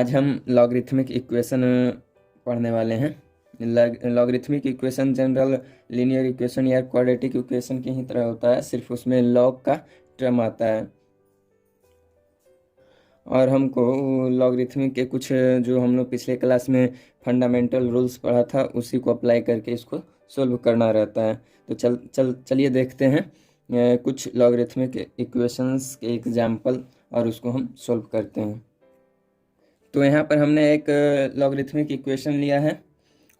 आज हम logarithmic equation पढ़ने वाले हैं। Logarithmic equation general linear equation या क्वाड्रेटिक इक्वेशन की ही तरह होता है, सिर्फ उसमें लॉग का टर्म आता है। और हमको लॉगरिथमिक के कुछ जो हम लोग पिछले क्लास में फंडामेंटल रूल्स पढ़ा था उसी को अप्लाई करके इसको सोल्व करना रहता है। तो चलिए देखते हैं कुछ लॉगरिथमिक इक्वेशंस के एग्जाम्पल और उसको हम सोल्व करते हैं। तो यहाँ पर हमने एक लॉगरिथमिक इक्वेशन लिया है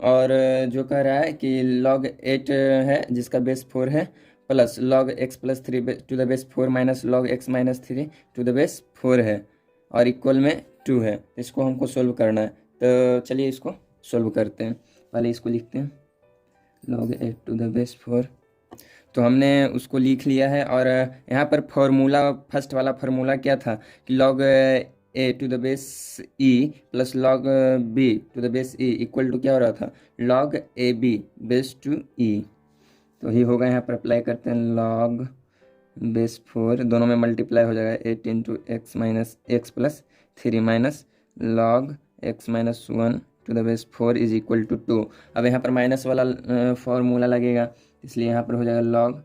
और जो कह रहा है कि log 8 है जिसका बेस 4 है, plus log x plus 3 to the base 4 minus log x minus 3 to the base 4 है और इक्वल में 2 है। इसको हमको सोल्व करना है, तो चलिए इसको सोल्व करते हैं। पहले इसको लिखते हैं log 8 टू द बेस 4। तो हमने उसको लिख लिया है और यहाँ पर फॉर्मूला, फर्स्ट वाला फार्मूला क्या था कि log a to the base e plus log b to the base e equal to क्या हो रहा था, log a b base to e। तो ही होगा, यहाँ पर अप्लाई करते हैं log बेस 4, दोनों में मल्टीप्लाई हो जाएगा 8 into X minus X plus 3 minus log x minus 1 to the base 4 is equal to 2। अब यहाँ पर माइनस वाला फॉर्मूला लगेगा, इसलिए यहाँ पर हो जाएगा log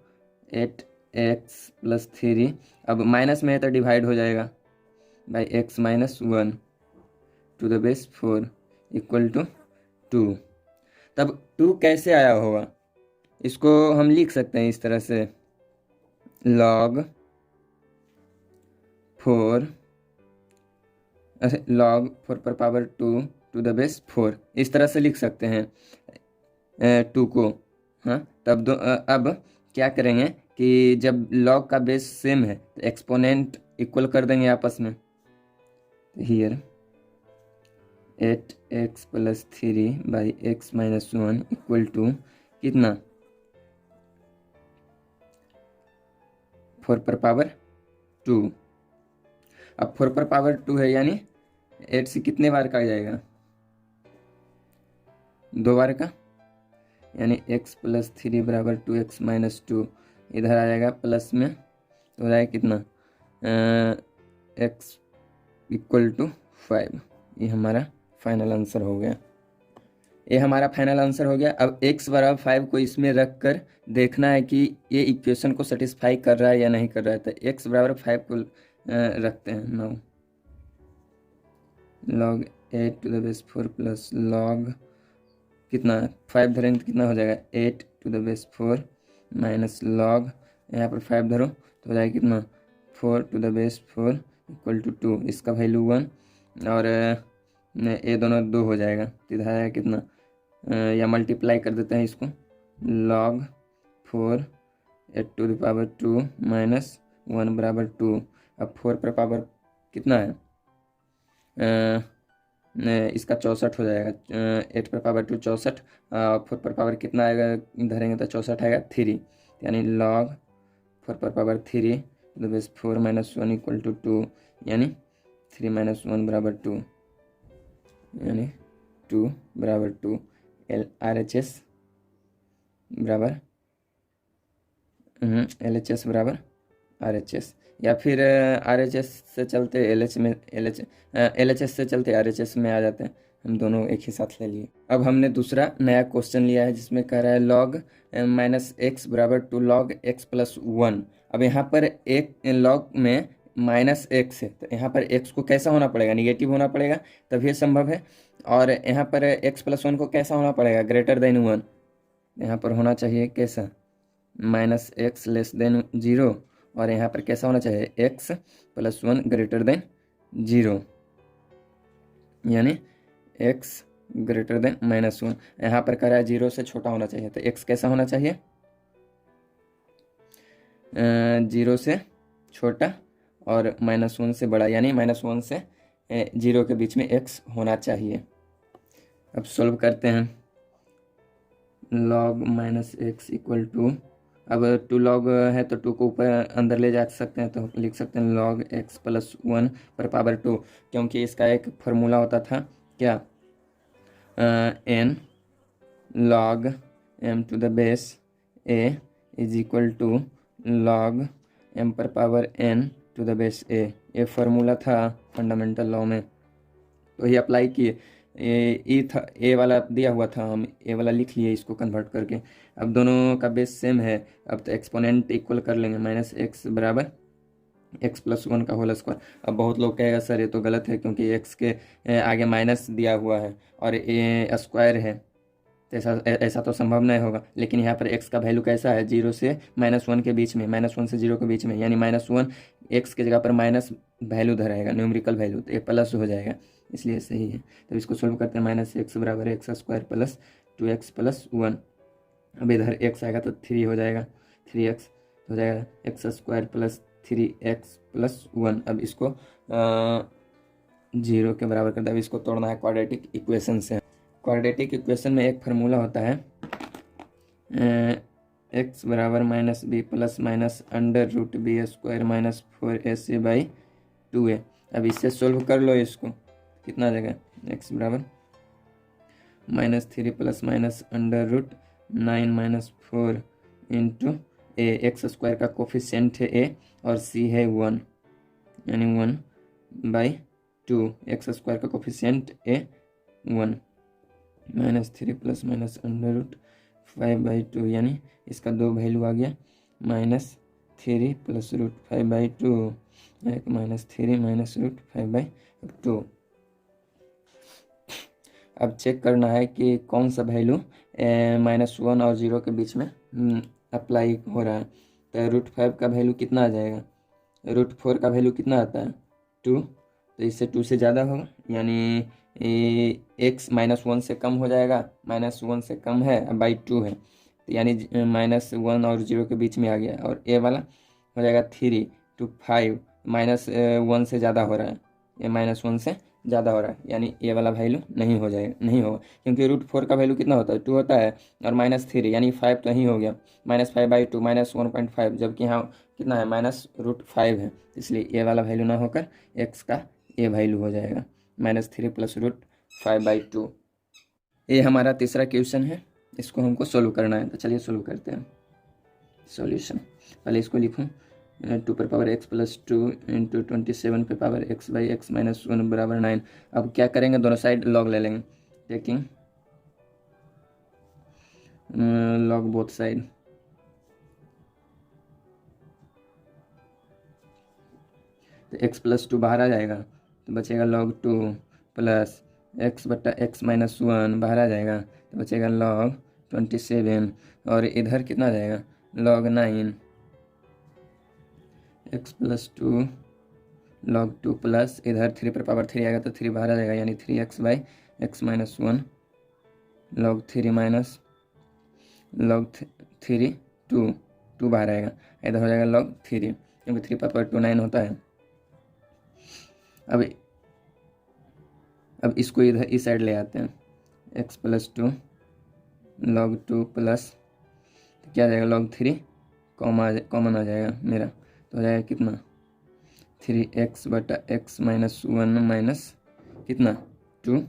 8x प्लस 3। अब माइनस में है तो डिवाइड हो जाएगा by x minus 1 to the base 4 equal to 2। तब 2 कैसे आया होगा, इसको हम लिख सकते हैं इस तरह से log 4 पर पावर 2 टू द बेस 4, इस तरह से लिख सकते हैं 2 को। हाँ, तब अब क्या करेंगे कि जब log का बेस सेम है तो एक्सपोनेंट इक्वल कर देंगे आपस में। Here 8x plus 3 by X minus 1 equal to कितना, 4 पर पावर 2। अब 4 पर पावर 2 है यानी 8 से कितने बार का जाएगा, 2 बार का, यानी x प्लस 3 बराबर 2x माइनस 2 इधर आ जाएगा प्लस में, तो हो जाएगा कितना x इक्वल टू 5। ये हमारा फाइनल आंसर हो गया। ये हमारा फाइनल आंसर हो गया। अब x बराबर 5 को इसमें रख कर देखना है कि ये इक्वेशन को सेटिस्फाई कर रहा है या नहीं कर रहा है। तो x बराबर 5 को रखते हैं now log 8 to the base 4 plus log कितना 5 धरेंगे तो कितना हो जाएगा 8 to the base 4 minus log यहाँ पर 5 धरो तो हो जाएगा कितना 4 to the base 4 equal to 2। इसका वैल्यू 1 और ये दोनों 2 हो जाएगा, तो इधर आएगा कितना, या मल्टीप्लाई कर देते हैं इसको log 4 8 to the power 2 minus 1 बराबर 2। अब 4 पर पावर कितना है, इसका 64 हो जाएगा, 8 पर पावर 2 64, 4 पर पावर कितना आएगा धरेंगे तो 64 आएगा 3, यानी log 4 पर power 3 to the base 4 minus 1 equal to 2, यानी 3 माइनस 1 बराबर 2, यानी 2 बराबर 2। RHS बराबर LHS बराबर RHS, या फिर RHS से चलते LHS से चलते RHS में आ जाते हैं। हम दोनों एक ही साथ ले लिए। अब हमने दूसरा नया क्वेश्चन लिया है जिसमें कह रहा है log माइनस एक्स बराबर टू log x प्लस 1। अब यहाँ पर एक log में माइनस एक्स है, तो यहाँ पर x को कैसा होना पड़ेगा, निगेटिव होना पड़ेगा तभी संभव है। और यहाँ पर x प्लस 1 को कैसा होना पड़ेगा, ग्रेटर देन 1। यहाँ पर होना चाहिए कैसा, माइनस एक्स लेस देन 0, और यहाँ पर कैसा होना चाहिए x प्लस 1 ग्रेटर देन 0, यानी x ग्रेटर देन माइनस 1। यहाँ पर कह रहा है 0 से छोटा होना चाहिए, तो x कैसा होना चाहिए, 0 से छोटा और माइनस 1 से बड़ा, यानी माइनस 1 से 0 के बीच में x होना चाहिए। अब सॉल्व करते हैं log minus X equal to, अब 2 log है तो 2 को ऊपर अंदर ले जा सकते हैं, तो लिख सकते हैं log x प्लस 1 पर पावर 2, क्योंकि इसका एक फार्मूला होता था क्या, n log m to the base a is equal to log m पर power n to the base a। ये फार्मूला था फंडामेंटल लॉ में। तो ये अप्लाई किए, ए था, ए वाला दिया हुआ था, हम ए वाला लिख लिए इसको कन्वर्ट करके। अब दोनों का बेस सेम है, अब तो एक्सपोनेंट इक्वल कर लेंगे, माइनस एक्स बराबर एक्स प्लस वन का होल स्क्वायर। अब बहुत लोग कहेगा सर ये तो गलत है क्योंकि एक्स के आगे माइनस दिया हुआ है और ए स्क्वायर है, तो ऐसा ऐसा तो संभव नहीं होगा। लेकिन यहाँ पर x का वैल्यू कैसा है, 0 से -1 के बीच में, -1 से 0 के बीच में, यानी -1 x के जगह पर माइनस वैल्यू धराएगा, न्यूमेरिकल वैल्यू, तो ये प्लस हो जाएगा, इसलिए सही है। तो इसको सोल्व करते हैं, -x बराबर x square plus 2x plus 1। अब इधर x आएगा तो 3 हो जाएगा, 3x हो जाएगा x square plus 3x plus 1। अब इसको 0 के बराबर कर दे। अब इसको तोड़ना है क्वाड्रेटिक इक्वेशन से। क्वाड्रेटिक इक्वेशन में एक फार्मूला होता है x बराबर minus B plus minus under root B square minus 4ac by 2a। अब इससे सोल्व कर लो इसको, कितना आ जाएगा, x बराबर -3 plus minus under root 9 minus 4 into a, x square का कोफिशिएंट है a और c है 1, यानी 1/2, एक्स स्क्वायर का coefficient a 1, -3 plus minus under root 5/2, यानी इसका 2 वैल्यू आ गया, -3 प्लस रूट 5/2, -3 माइनस रूट 5/2। अब चेक करना है कि कौन सा वैल्यू -1 और 0 के बीच में अप्लाई हो रहा है। तो √5 का वैल्यू कितना आ जाएगा, √4 का वैल्यू कितना आता है 2, तो इससे 2 से ज़्यादा होगा, यानी x -1 से कम हो जाएगा, -1 से कम है, /2 है, तो यानी -1 और 0 के बीच में आ गया। और a वाला हो जाएगा 3 to 5, -1 से ज़्यादा हो रहा है, ये -1 से ज़्यादा हो रहा है, यानी ये वाला वैल्यू नहीं हो जाएगा, नहीं होगा, क्योंकि √4 का वैल्यू कितना होता है 2 होता है, और -3 यानी 5 तो नहीं हो गया, -5/2 -1.5, जबकि यहाँ कितना है -√5 है, इसलिए ये वाला वैल्यू ना होकर x का ये वैल्यू हो जाएगा, -3 प्लस √5/2। ये हमारा तीसरा क्वेश्चन है, इसको हमको सोल्व करना है। तो चलिए सोल्व करते हैं। सॉल्यूशन, पहले इसको लिखूँ, 2 पर पावर x प्लस 2 इंटू 27 पे पावर x/x माइनस 1 बराबर 9। अब क्या करेंगे, दोनों साइड लॉग ले लेंगे, टेकिंग लॉग बोथ साइड। तो x प्लस 2 बाहर आ जाएगा, तो बचेगा log 2 प्लस x/x माइनस 1 बाहर आ जाएगा, तो बचेगा log 27, और इधर कितना आ जाएगा log 9, x plus 2 log 2 plus इधर 3 पर पावर 3 आएगा तो 3 बाहर आ जाएगा, यानी 3x/x minus 1 log 3 minus log 3 2 बाहर आएगा, इधर हो जाएगा log 3, क्योंकि 3 पर पावर 2 9 होता है। अब इसको इधर इस साइड ले आते हैं, x प्लस 2 log 2 प्लस क्या आ जाएगा log 3 कॉमन आ जाएगा मेरा, तो हो जाएगा कितना 3x/x माइनस 1 माइनस कितना 2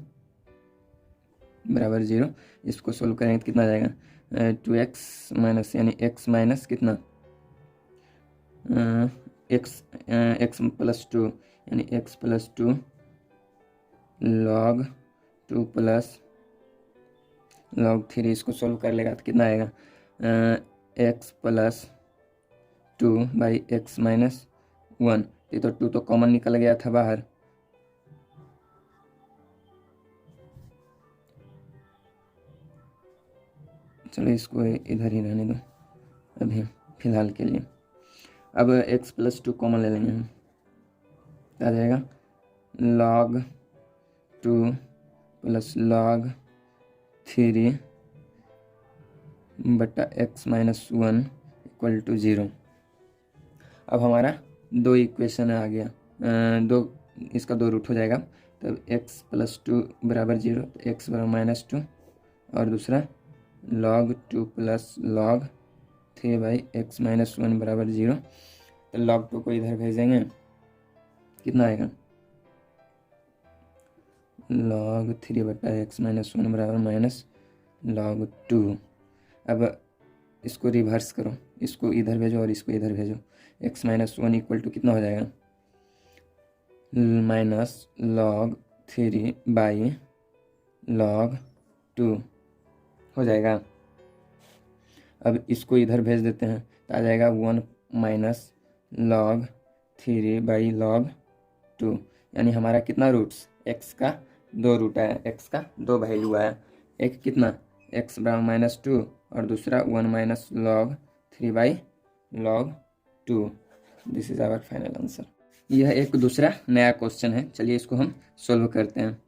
बराबर 0। इसको सोल्व करेंगे तो कितना आ जाएगा 2x माइनस, यानी x माइनस कितना x प्लस 2, यानी x plus 2 log 2 plus log 3। इसको सोल्व कर लेगा तो कितना आएगा x प्लस 2/x माइनस 1। ये तो 2 तो कॉमन निकल गया था बाहर, चलो इसको इधर ही रहने दो अभी फिलहाल के लिए। अब x प्लस 2 कॉमन ले लेंगे हम, आ जाएगा log 2 plus log 3/x minus 1 equal to 0। अब हमारा 2 इक्वेशन आ गया, इसका 2 रूट हो जाएगा, तब x प्लस 2 बराबर 0, तो x बराबर -2, और दूसरा log 2 plus log 3/x minus 1 बराबर 0। तो log 2 को इधर भेजेंगे, कितना आएगा log 3/x माइनस 1 बराबर माइनस log 2। अब इसको रिवर्स करो, इसको इधर भेजो और इसको इधर भेजो, x माइनस 1 इक्वल टू कितना हो जाएगा माइनस log 3/log 2 हो जाएगा। अब इसको इधर भेज देते हैं तो आ जाएगा 1 माइनस log 3/log 2, यानी हमारा कितना रूट्स, x का 2 रूट आया, x का 2 वैल्यू आया। एक कितना x बराबर -2 और दूसरा 1 minus log 3/log 2। This is our final answer. यह एक दूसरा नया क्वेश्चन है, चलिए इसको हम सोल्व करते हैं।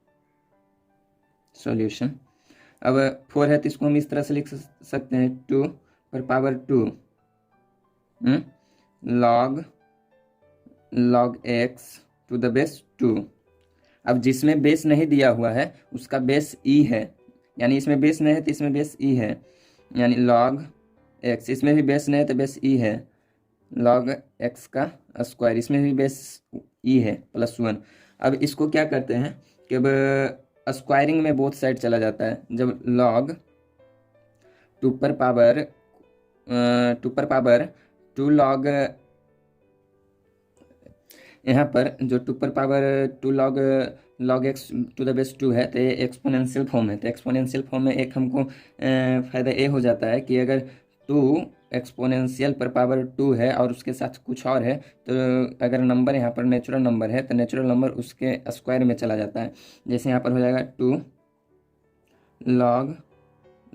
सॉल्यूशन, अब 4 है तो इसको हम इस तरह से लिख सकते हैं 2 पर power 2 log x to the base 2। अब जिसमें बेस नहीं दिया हुआ है उसका बेस e है, यानी इसमें बेस नहीं है तो इसमें बेस e है, यानी log x, इसमें भी बेस नहीं है तो बेस e है, log x का स्क्वायर, इसमें भी बेस e है +1। अब इसको क्या करते हैं कि अब स्क्वायरिंग में बोथ साइड चला जाता है। जब log 2 पर पावर 2 log, यहाँ पर जो 2 पर power 2 log x to the base 2 है तो ये एक्सपोनेंशियल फॉर्म है। तो एक्सपोनेंशियल फॉर्म में एक हमको फ़ायदा ये हो जाता है कि अगर 2 एक्सपोनेंशियल पर पावर 2 है और उसके साथ कुछ और है तो अगर नंबर यहाँ पर नेचुरल नंबर है तो नेचुरल नंबर उसके स्क्वायर में चला जाता है। जैसे यहाँ पर हो जाएगा 2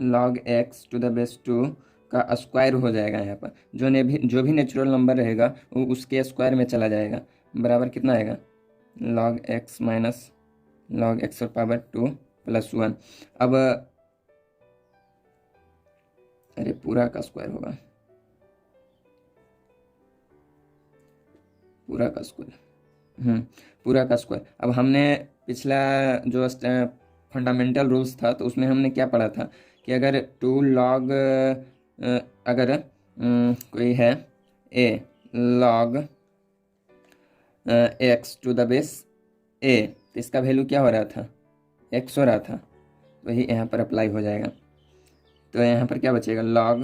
log x to the base 2 का स्क्वायर हो जाएगा। यहाँ पर जो भी नेचुरल नंबर रहेगा वो उसके स्क्वायर में चला जाएगा, बराबर कितना आएगा log x minus log x और पावर 2 +1। अब अरे पूरा का स्क्वायर होगा, पूरा का स्क्वायर। अब हमने पिछला जो फंडामेंटल रूल्स था तो उसमें हमने क्या पढ़ा था कि अगर 2 log अगर कोई है a log x to the base a तो इसका वैल्यू क्या हो रहा था, x हो रहा था, वही यहाँ पर अप्लाई हो जाएगा। तो यहाँ पर क्या बचेगा log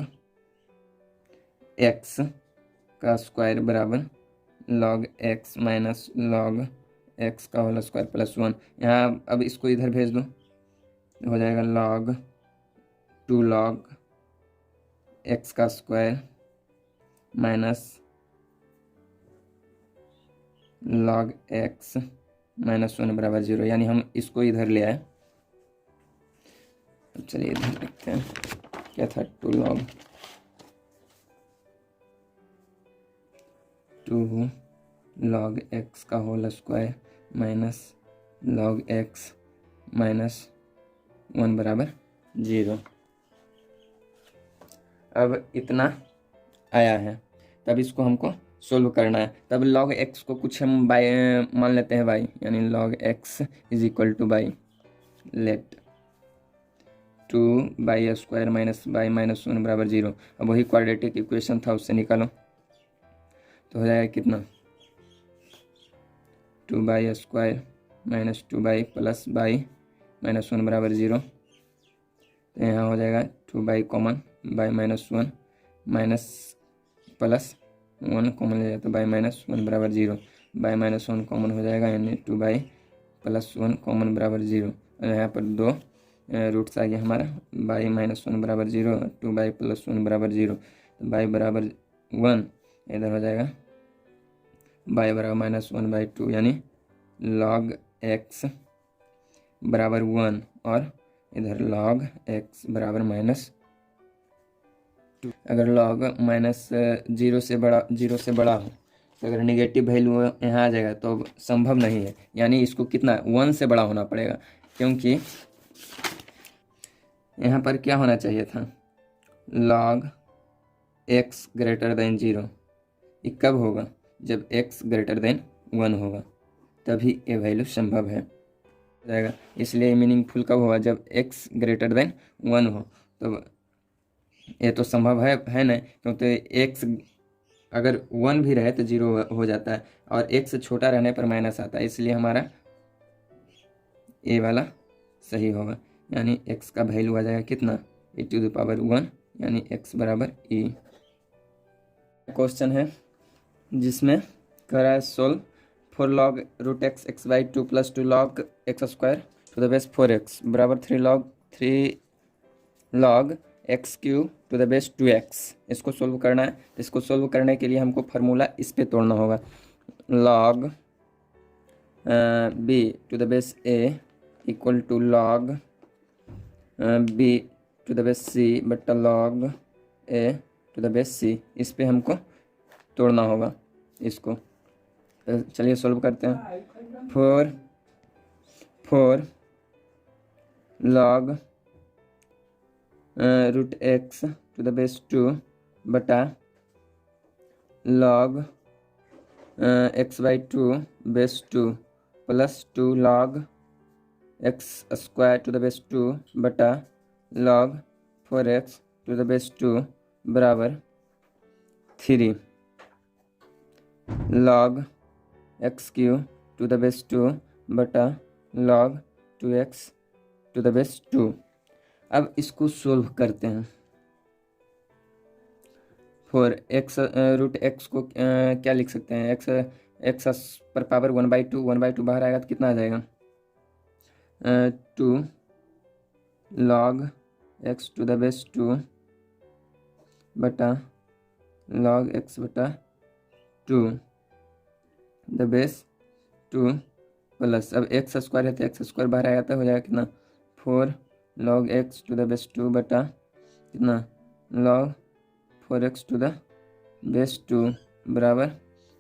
x का स्क्वायर बराबर log x minus log x का होल स्क्वायर +1। यहाँ अब इसको इधर भेज दो, हो जाएगा log 2 log x का स्क्वायर माइनस log x -1 बराबर 0, यानी हम इसको इधर ले आए। अब चलिए इधर लिखते हैं, क्या था 2 log x का whole square minus log x -1 बराबर 0। अब इतना आया है, तब इसको हमको सोल्व करना है। तब log x को कुछ हम बाई मान लेते हैं y, यानी log x is equal to by let 2/² minus by -1 बराबर 0। अब वही क्वाड्रेटिक इक्वेशन था उससे निकालो तो हो जाएगा कितना 2/² माइनस 2 प्लस बाई -1 बराबर 0। तो यहाँ हो जाएगा 2 common by -1 minus plus 1 common ले जाए तो बाई -1 बराबर 0, बाई -1 कॉमन हो जाएगा, यानी 2 प्लस 1 कॉमन बराबर 0। और यहाँ पर 2 रूट्स आ गया हमारा, बाई -1 बराबर 0, 2 प्लस 1 बराबर 0। तो बाई बराबर 1 इधर हो जाएगा बाई बराबर -1/2, यानी log x बराबर 1 और इधर log x बराबर -2। अगर log -0 से बड़ा हो तो अगर निगेटिव वैल्यू यहाँ आ जाएगा तो अब संभव नहीं है, यानी इसको कितना 1 से बड़ा होना पड़ेगा, क्योंकि यहाँ पर क्या होना चाहिए था log x ग्रेटर देन 0। ये कब होगा, जब x ग्रेटर देन 1 होगा, तभी ये वैल्यू संभव है जाएगा। इसलिए मीनिंगफुल कब होगा, जब x ग्रेटर देन 1 हो। तो ये तो संभव है ना, क्योंकि x अगर 1 भी रहे तो 0 हो जाता है और x छोटा रहने पर माइनस आता है, इसलिए हमारा ए वाला सही होगा, यानी x का वैल्यू आ जाएगा कितना e⁻1, यानी x बराबर e। क्वेश्चन है जिसमें कह रहा है solve 4 log root x x by 2 plus 2 log x square to the base 4x बराबर 3 log x cube to the base 2x। इसको सोल्व करना है, तो इसको सोल्व करने के लिए हमको फार्मूला इस पे तोड़ना होगा। log b to the base a equal to log b to the base c बट्टा log a to the base c। इस पे हमको तोड़ना होगा इसको। तो चलिए सोल्व करते हैं। 4 log root x to the base 2 बटा log x by 2 base 2 plus 2 log x square to the base 2 बटा log 4x to the base 2 बराबर 3 log x cube to the base 2 बटा log 2x to the base 2। अब इसको solve करते हैं। For x root x को क्या लिख सकते हैं, एक्स पर पावर 1/2 बाहर आएगा तो कितना आ जाएगा 2 log x to the base 2 बटा log एक्स बटा 2 द बेस 2 प्लस, अब एक्स स्क्वायर है तो एक्स स्क्वायर बाहर आएगा तो हो जाएगा कितना 4 log x to the base 2 बटा कितना log 4x to the base 2 बराबर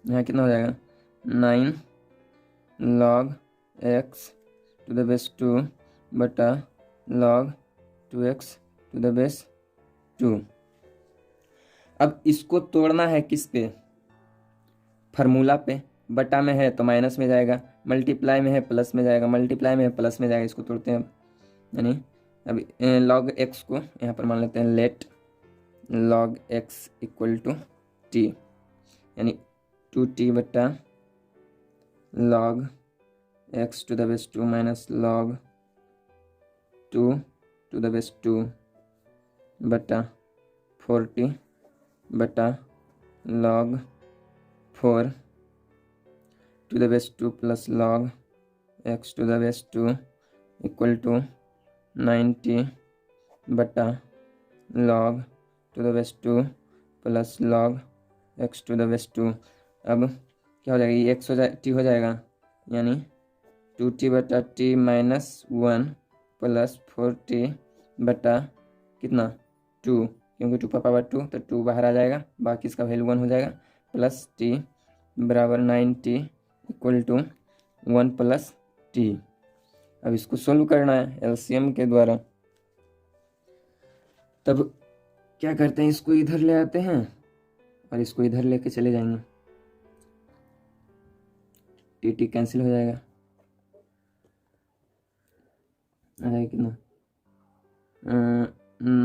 यहाँ कितना हो जाएगा 9 log x to the base 2 बटा log 2x to the base 2। अब इसको तोड़ना है किस पे, फार्मूला पे। बटा में है तो माइनस में जाएगा, मल्टीप्लाई में है प्लस में जाएगा, मल्टीप्लाई में है प्लस में जाएगा। इसको तोड़ते हैं यानी अब log x को यहाँ पर मान लेते हैं let log x equal to t, यानी 2t बटा log x to the base 2 minus log 2 to the base 2 बटा 4t बटा log 4 to the base 2 plus log x to the base 2 equal to 90 बटा log to the base 2 plus log x to the base 2। अब क्या हो जाएगा, ये x t हो जाएगा, यानी 2t बटा t माइनस 1 प्लस 4t बटा कितना 2, क्योंकि 2 पर पावर 2 तो 2 बाहर आ जाएगा, बाकी इसका वैल्यू 1 हो जाएगा, प्लस t बराबर 9t equal to 1 plus t। अब इसको सोल्व करना है एलसीएम के द्वारा। तब क्या करते हैं, इसको इधर ले आते हैं और इसको इधर लेके चले जाएंगे, टी टी कैंसिल हो जाएगा, आ जाएगा कितना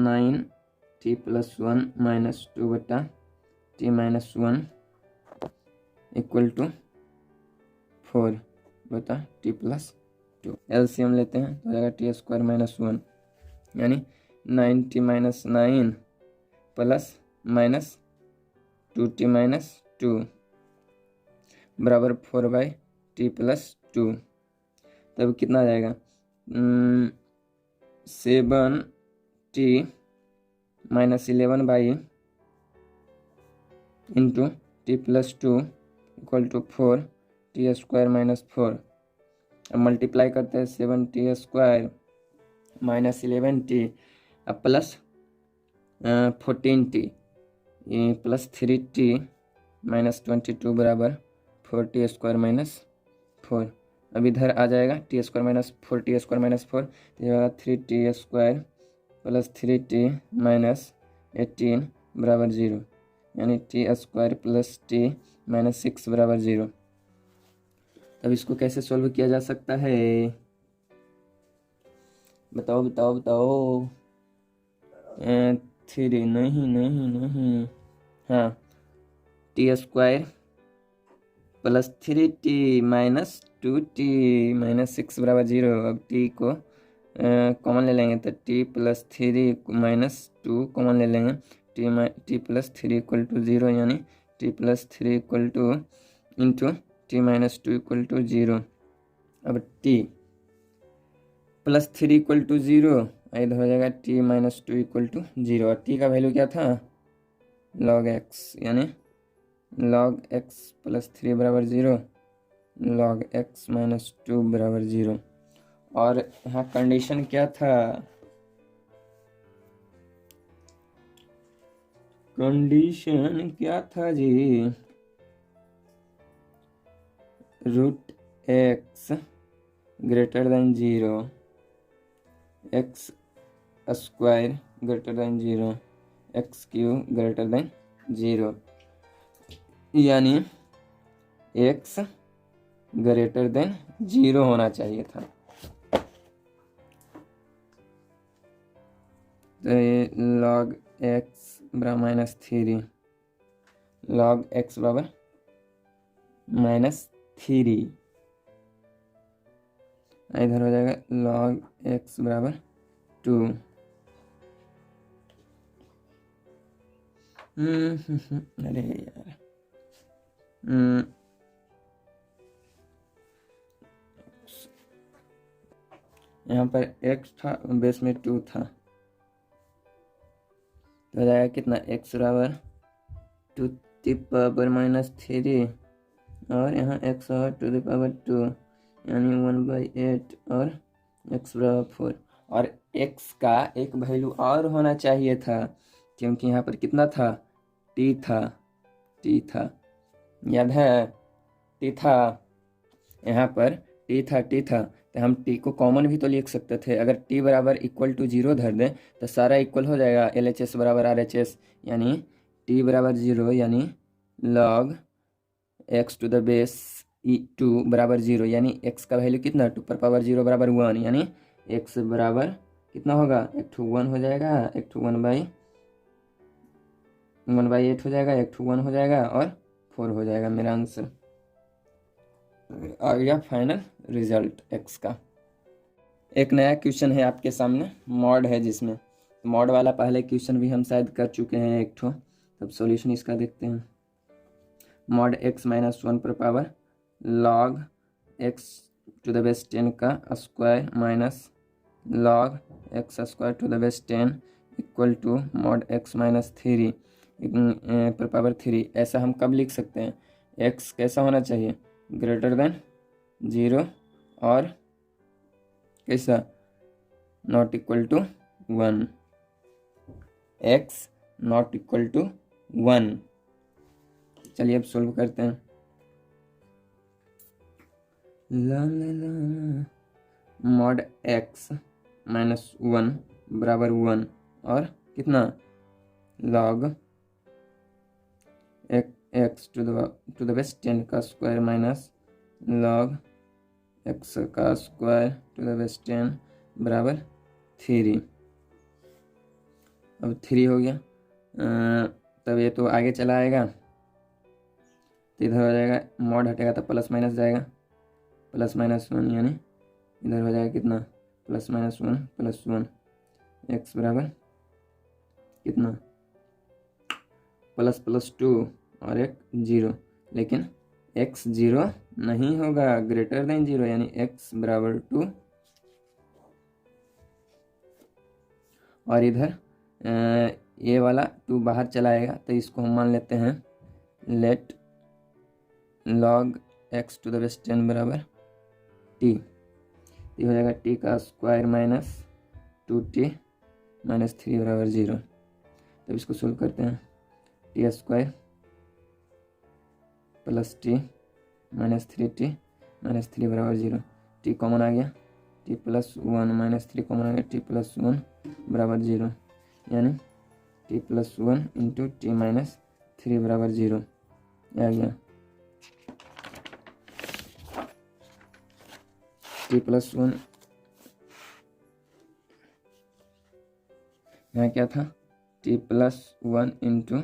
9t प्लस 1 माइनस 2 बटा t माइनस 1 इक्वल टू 4 बटा t प्लस 2। एलसीएम लेते हैं तो हो जाएगा टी स्क्वायर माइनस 1, यानी 9t minus 9 plus minus 2t minus 2 बराबर 4/t प्लस 2। तब कितना आ जाएगा 7t minus 11 into t plus 2 equal to 4t square minus 4। अब मल्टीप्लाई करते हैं 7t स्क्वायर माइनस 11t अब प्लस 14t ये प्लस 3t माइनस 22 बराबर 4t स्क्वायर माइनस 4। अब इधर आ जाएगा t square minus 4t square minus 4, तो ये होगा 3t square plus 3t minus 18 बराबर 0, यानी t square plus t minus 6 बराबर 0। तब इसको कैसे सॉल्व किया जा सकता है, बताओ बताओ बताओ। 3 नहीं, हाँ t square plus 3t minus 2t minus 6 बराबर 0। अब t को कॉमन ले लेंगे तो t प्लस 3 माइनस 2 कॉमन ले लेंगे, t प्लस 3 इक्वल टू 0, यानी t plus 3 equal to into t minus two equal to 0। अब टी प्लस 3 इक्वल टू 0, इधर हो जाएगा t minus two equal to 0। और टी का वैल्यू क्या था, लॉग एक्स, यानी लॉग एक्स प्लस 3 बराबर 0, लॉग एक्स माइनस 2 बराबर 0। और यहाँ कंडीशन क्या था, कंडीशन क्या था जी, root x greater than 0, x square greater than 0, x cube greater than 0, यानी एक्स ग्रेटर देन 0 होना चाहिए था। तो ये लॉग एक्स बराबर माइनस 3, लॉग एक्स बराबर -3, इधर हो जाएगा लॉग एक्स बराबर 2। अरे यार, यहाँ पर x था, बेस में 2 था, तो हो जाएगा कितना, x बराबर 2 की पावर -3, और यहाँ x और 2 की पावर 2, यानी 1/8, और x बराबर 4। और x का एक वैल्यू और होना चाहिए था, क्योंकि यहाँ पर कितना था, t था, याद है, t था, यहाँ पर t था, तो हम t को कॉमन भी तो लिख सकते थे। अगर t बराबर इक्वल टू 0 धर दें तो सारा इक्वल हो जाएगा, LHS बराबर RHS, यानी t बराबर 0, यानी log x to the base 2 बराबर 0, यानी x का वैल्यू कितना, 2 पर पावर 0 बराबर 1, यानी x बराबर कितना होगा, 1 1 हो जाएगा, 1 1/8 हो जाएगा, 1 1 हो जाएगा, और 4 हो जाएगा। मेरा आंसर आ गया फाइनल रिजल्ट x का। एक नया क्वेश्चन है आपके सामने, मॉड है जिसमें, मॉड वाला पहले क्वेश्चन भी हम शायद कर चुके हैं एक ठो, तब सॉल्यूशन इसका देखते हैं। मॉड x माइनस 1 पर power log x to the base 10 का square minus log x square to the base 10 equal to mod x minus 3 पर पावर 3। ऐसा हम कब लिख सकते हैं, x कैसा होना चाहिए, ग्रेटर देन 0, और कैसा, not equal to 1, x not equal to 1। चलिए अब सोल्व करते हैं। मॉड x माइनस 1 बराबर 1, और कितना, log x to the base 10 का स्क्वायर माइनस लॉग x का स्क्वायर टू द बेस 10 बराबर 3। अब 3 हो गया, तब ये तो आगे चला आएगा, तो इधर हो जाएगा, मॉड हटेगा तो प्लस माइनस जाएगा, प्लस माइनस 1, यानी इधर हो जाएगा कितना, प्लस माइनस 1 प्लस 1, x बराबर कितना, प्लस प्लस 2 और एक 0, लेकिन x 0 नहीं होगा, ग्रेटर देन 0, यानी x बराबर 2। और इधर ये वाला 2 बाहर चला आएगा, तो इसको हम मान लेते हैं let log x to the base 10 बराबर t, ये हो जाएगा t का स्क्वायर माइनस 2t माइनस 3 बराबर 0। तब इसको सोल्व करते हैं, t square plus t minus 3t minus 3 बराबर 0, t कॉमन आ गया, t प्लस 1 माइनस 3 कॉमन आ गया, t प्लस 1 बराबर 0, यानी t plus 1 into t minus 3 बराबर 0 आ गया। t प्लस 1 यहाँ क्या था, t plus 1 into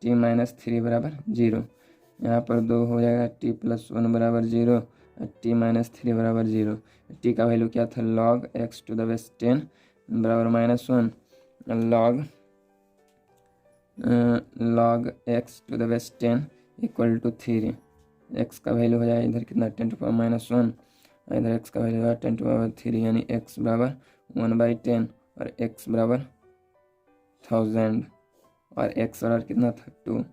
t minus 3 बराबर 0, यहाँ पर 2 हो जाएगा, t प्लस 1 बराबर 0, टी माइनस 3 बराबर 0। टी का वैल्यू क्या था, log x to the base 10 बराबर -1, log x to the base 10 equal to 3, x का वैल्यू हो जाए इधर कितना 10⁻⁻1, इधर एक्स का वैल्यू है 10⁻3, यानी एक्स बराबर 1/10 और एक्स बराबर 1000 और एक्स बराबर कितना था 2,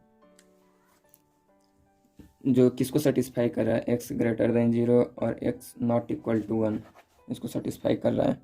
जो किसको सेटिस्फाई कर रहा है, एक्स ग्रेटर देन 0 और एक्स नॉट इक्वल टू 1, इसको सेटिस्फाई कर रहा है।